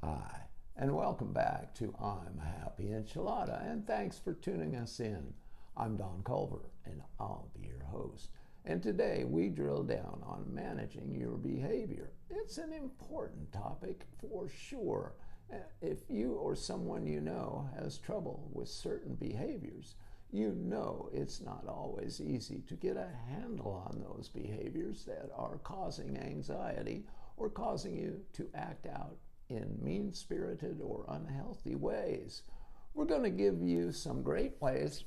Hi, and welcome back to I'm a Happy Enchilada, and thanks for tuning us in. I'm Don Culver, and I'll be your host. And today we drill down on managing your behavior. It's an important topic for sure. If you or someone you know has trouble with certain behaviors, you know it's not always easy to get a handle on those behaviors that are causing anxiety or causing you to act out in mean-spirited or unhealthy ways. We're going to give you some great ways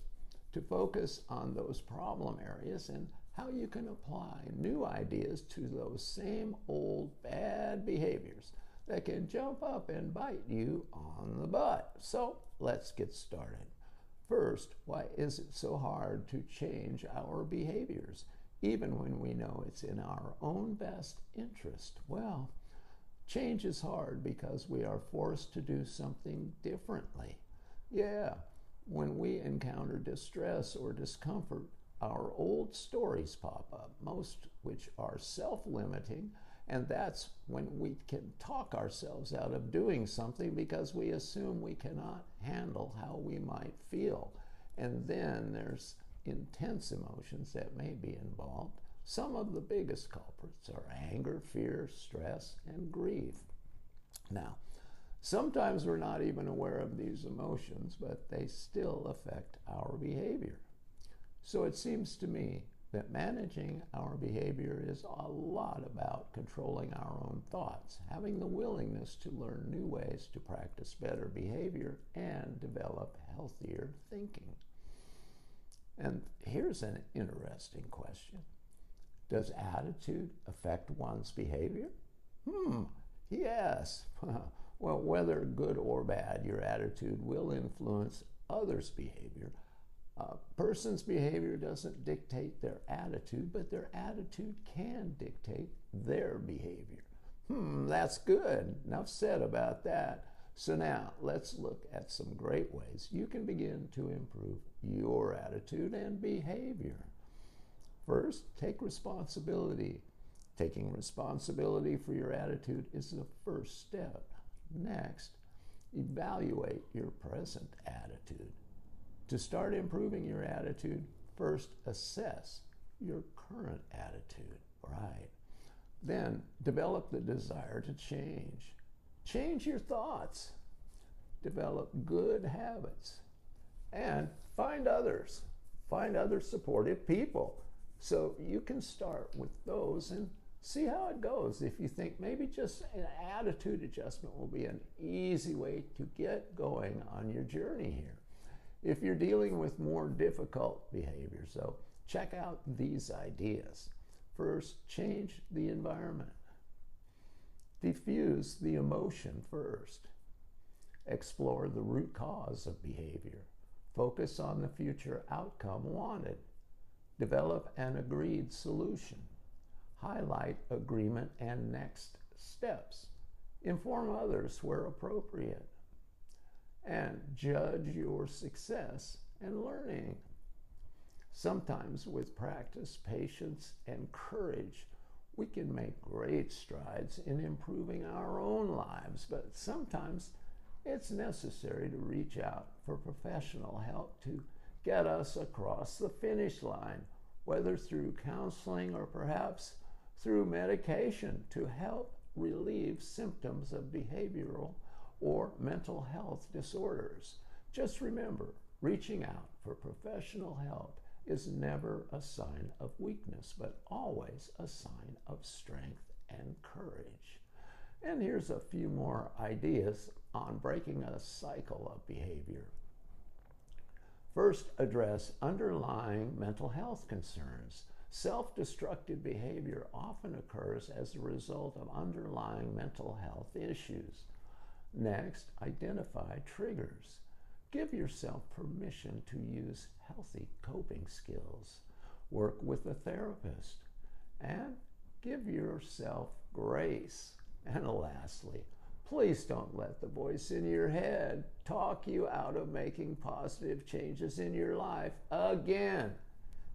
to focus on those problem areas and how you can apply new ideas to those same old bad behaviors that can jump up and bite you on the butt. So let's get started. First, why is it so hard to change our behaviors, even when we know it's in our own best interest? Well, change is hard because we are forced to do something differently. Yeah, when we encounter distress or discomfort, our old stories pop up, most which are self-limiting, and that's when we can talk ourselves out of doing something because we assume we cannot handle how we might feel. And then there's intense emotions that may be involved. Some of the biggest culprits are anger, fear, stress, and grief. Now, sometimes we're not even aware of these emotions, but they still affect our behavior. So it seems to me that managing our behavior is a lot about controlling our own thoughts, having the willingness to learn new ways to practice better behavior and develop healthier thinking. And here's an interesting question. Does attitude affect one's behavior? Yes. Well, whether good or bad, your attitude will influence others' behavior. A person's behavior doesn't dictate their attitude, but their attitude can dictate their behavior. That's good. Enough said about that. So now let's look at some great ways you can begin to improve your attitude and behavior. First, take responsibility. Taking responsibility for your attitude is the first step. Next, evaluate your present attitude. To start improving your attitude, first assess your current attitude, right? Then develop the desire to change. Change your thoughts. Develop good habits. And find others. Find other supportive people. So you can start with those and see how it goes. If you think maybe just an attitude adjustment will be an easy way to get going on your journey here. If you're dealing with more difficult behaviors, though, check out these ideas. First, change the environment. Diffuse the emotion first. Explore the root cause of behavior. Focus on the future outcome wanted. Develop an agreed solution. Highlight agreement and next steps. Inform others where appropriate. And judge your success and learning. Sometimes with practice, patience, and courage, we can make great strides in improving our own lives, but sometimes it's necessary to reach out for professional help to get us across the finish line, whether through counseling or perhaps through medication to help relieve symptoms of behavioral or mental health disorders. Just remember, reaching out for professional help is never a sign of weakness, but always a sign of strength and courage. And here's a few more ideas on breaking a cycle of behavior. First, address underlying mental health concerns. Self-destructive behavior often occurs as a result of underlying mental health issues. Next, identify triggers. Give yourself permission to use healthy coping skills. Work with a therapist. And give yourself grace. And lastly, please don't let the voice in your head talk you out of making positive changes in your life again.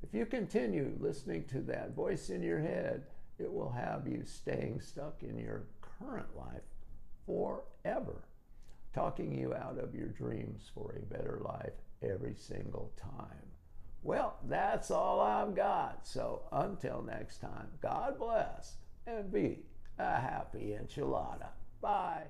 If you continue listening to that voice in your head, it will have you staying stuck in your current life forever. talking you out of your dreams for a better life every single time. Well, that's all I've got. So until next time, God bless and be a happy enchilada. Bye.